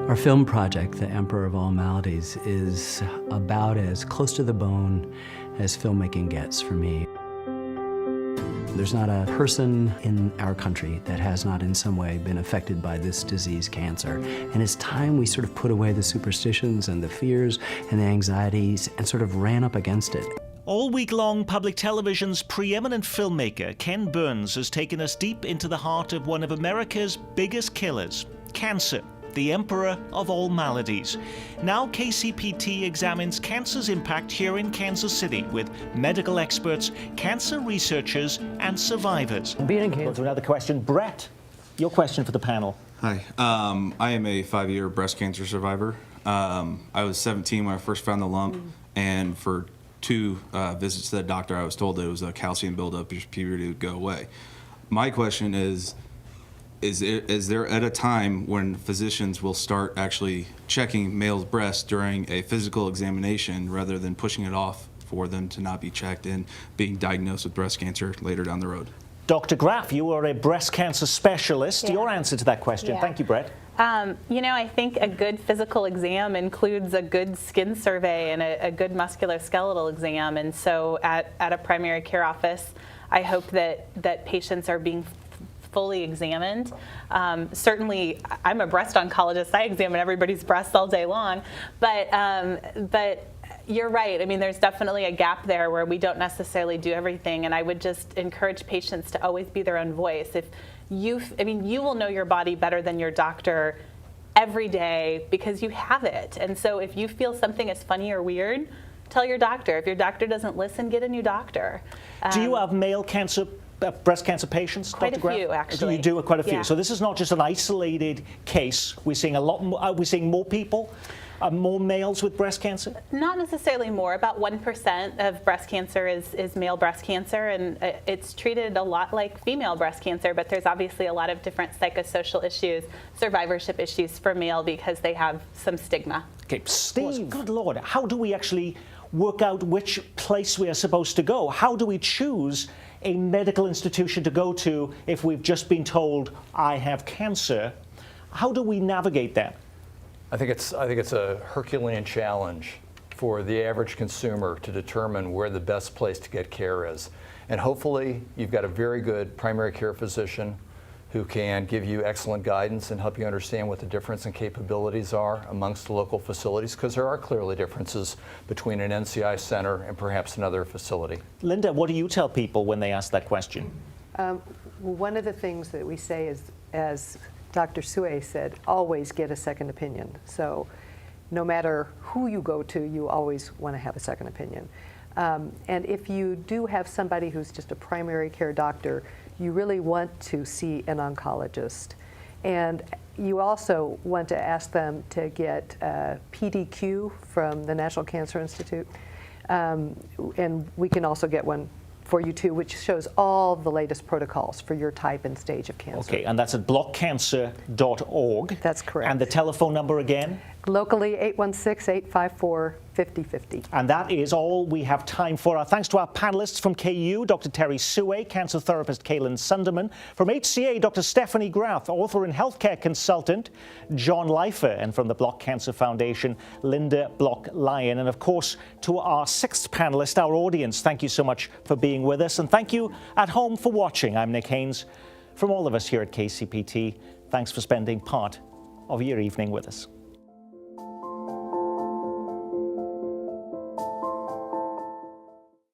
Our film project, The Emperor of All Maladies, is about as close to the bone as filmmaking gets for me. There's not a person in our country that has not in some way been affected by this disease, cancer. And it's time we sort of put away the superstitions and the fears and the anxieties and sort of ran up against it. All week long, public television's preeminent filmmaker, Ken Burns, has taken us deep into the heart of one of America's biggest killers, cancer, the emperor of all maladies. Now KCPT examines cancer's impact here in Kansas City with medical experts, cancer researchers and survivors. Beating cancer. To another question. Brett, your question for the panel. Hi, I am a 5-year breast cancer survivor. I was 17 when I first found the lump, and for 2 visits to the doctor, I was told that it was a calcium buildup, your puberty would go away. My question is there at a time when physicians will start actually checking males' breasts during a physical examination rather than pushing it off for them to not be checked and being diagnosed with breast cancer later down the road? Dr. Graff, you are a breast cancer specialist. Yeah. Your answer to that question. Yeah. Thank you, Brett. You know, I think a good physical exam includes a good skin survey and a good musculoskeletal exam. And so at a primary care office, I hope that patients are being fully examined. Certainly, I'm a breast oncologist. I examine everybody's breasts all day long. But you're right. I mean, there's definitely a gap there where we don't necessarily do everything. And I would just encourage patients to always be their own voice. You will know your body better than your doctor every day because you have it. And so if you feel something is funny or weird, tell your doctor. If your doctor doesn't listen, get a new doctor. Do you have male cancer, breast cancer patients, quite Dr. Graff? Quite a few, actually. You do quite a few. Yeah. So this is not just an isolated case. We're seeing a lot more. We're seeing more people, more males with breast cancer. Not necessarily more. About 1% of breast cancer is male breast cancer, and it's treated a lot like female breast cancer. But there's obviously a lot of different psychosocial issues, survivorship issues for male because they have some stigma. Okay, Steve. Good Lord, how do we actually work out which place we are supposed to go? How do we choose a medical institution to go to if we've just been told I have cancer? How do we navigate that? I think it's a Herculean challenge for the average consumer to determine where the best place to get care is. And hopefully you've got a very good primary care physician who can give you excellent guidance and help you understand what the difference in capabilities are amongst the local facilities, because there are clearly differences between an NCI center and perhaps another facility. Linda, what do you tell people when they ask that question? One of the things that we say is, as Dr. Sue said, always get a second opinion. So no matter who you go to, you always want to have a second opinion. And if you do have somebody who's just a primary care doctor, you really want to see an oncologist. And you also want to ask them to get PDQ from the National Cancer Institute. And we can also get one for you too, which shows all the latest protocols for your type and stage of cancer. Okay, and that's at blockcancer.org. That's correct. And the telephone number again? Locally, 816-854-5050. And that is all we have time for. Our thanks to our panelists from KU, Dr. Terry Sue, cancer therapist Kaylin Sunderman, from HCA, Dr. Stephanie Graff, author and healthcare consultant John Leifer, and from the Block Cancer Foundation, Linda Block-Lyon. And of course, to our 6th panelist, our audience, thank you so much for being with us. And thank you at home for watching. I'm Nick Haynes. From all of us here at KCPT, thanks for spending part of your evening with us.